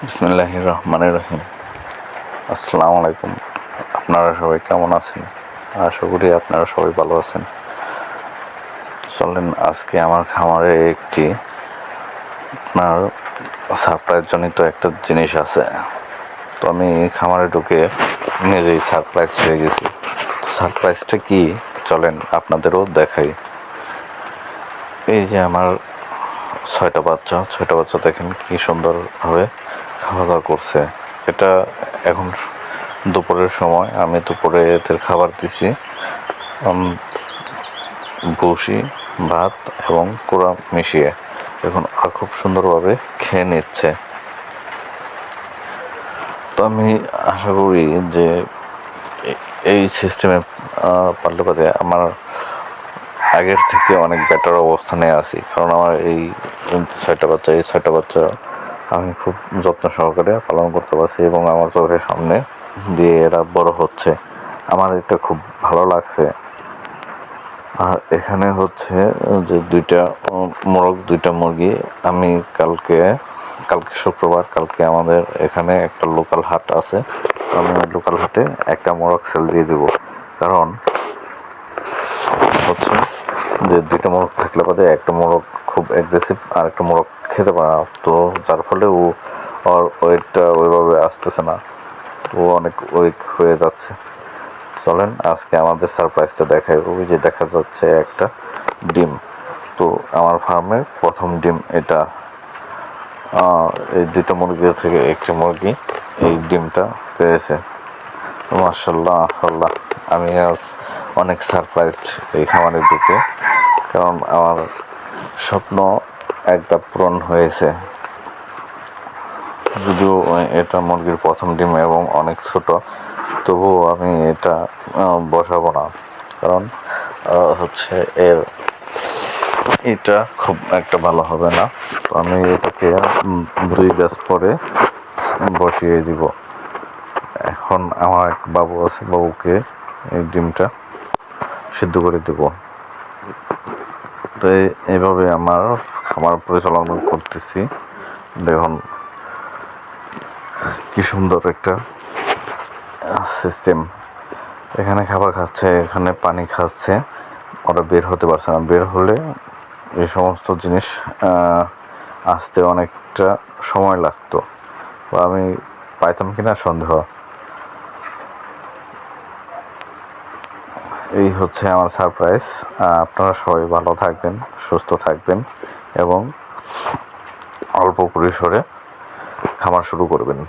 বিসমিল্লাহির রহমানির রহিম। আসসালামু আলাইকুম। আপনারা সবাই কেমন আছেন? আশা করি আপনারা সবাই ভালো আছেন। চলেন আজকে আমার খামারে একটি আপনার সারপ্রাইজ জনিত একটা জিনিস আছে। তো আমি খামারে ঢুকে নিজেই সারপ্রাইজ হয়ে গেছি। সারপ্রাইজটা কি চলেন আপনাদেরও দেখাই। এই যে আমার ছয়টা বাচ্চা দেখেন কি সুন্দরভাবে খাওয়া দাওয়া করছে। এটা এখন দুপুরের সময়, আমি দুপুরে এদের খাবার দিছি বসি ভাত এবং কুড়া মিশিয়ে। এখন ওরা খুব সুন্দরভাবে খেয়ে নিচ্ছে। তো আমি আশা করি যে এই সিস্টেমে পারলে আমার আগের থেকে অনেক বেটার অবস্থানে আছি। কারণ আমার এই ছয়টা বাচ্চা আমি খুব যত্ন সহকারে পালন করতে পারছি এবং আমার চোখের সামনে দিয়ে এরা বড় হচ্ছে। আমার এটা খুব ভালো লাগছে। আর এখানে হচ্ছে যে দুইটা মুরগি আমি কালকে শুক্রবার, কালকে আমাদের এখানে একটা লোকাল হাট আছে। আমি লোকাল হাটে একটা মোরগ সেল দিয়ে দেবো। কারণ হচ্ছে যে দুইটা মোরগ থাকলে বাদে একটা মোরগ খুব অ্যাগ্রেসিভ আর একটা মোরগ খেতে পারে না, তো যার ফলে ওর ওয়েটটা ওইভাবে আসতেছে না, ও অনেক উইক হয়ে যাচ্ছে। চলেন আজকে আমাদের সারপ্রাইজটা দেখাই। ওই যে দেখা যাচ্ছে একটা ডিম, তো আমার ফার্মের প্রথম ডিম এটা। এই দুইটা মুরগি থেকে একটা মুরগি এই ডিমটা পেয়েছে। মাশাআল্লাহ আল্লাহ, আমি আজ অনেক সারপ্রাইজড এই খামারে ঢুকে। কারণ আমার স্বপ্ন একটা পূরণ হয়েছে। যদিও এটা মুরগির প্রথম ডিম এবং অনেক ছোট, তবুও আমি এটা বসাবো না। কারণ হচ্ছে এটা খুব একটা ভালো হবে না। তো আমি এটাকে 2 ব্যাচ পরে বসিয়ে দিব। এখন আমার এক বাবু আছে, বাবুকে এই ডিমটা সিদ্ধ করে দেব। তো এইভাবে আমার খামার পরিচালনা করতেছি। দেখুন কি সুন্দর একটা সিস্টেম। এখানে খাবার খাচ্ছে, এখানে পানি খাচ্ছে, ওরা বের হতে পারছে না। বের হলে এই সমস্ত জিনিস আসতে অনেকটা সময় লাগতো, তো আমি পাইতাম কিনা সন্দেহ। এই হচ্ছে আমার সারপ্রাইজ। আপনারা সবাই ভালো থাকবেন, সুস্থ থাকবেন এবং অল্প পরিসরে খামার শুরু করবেন।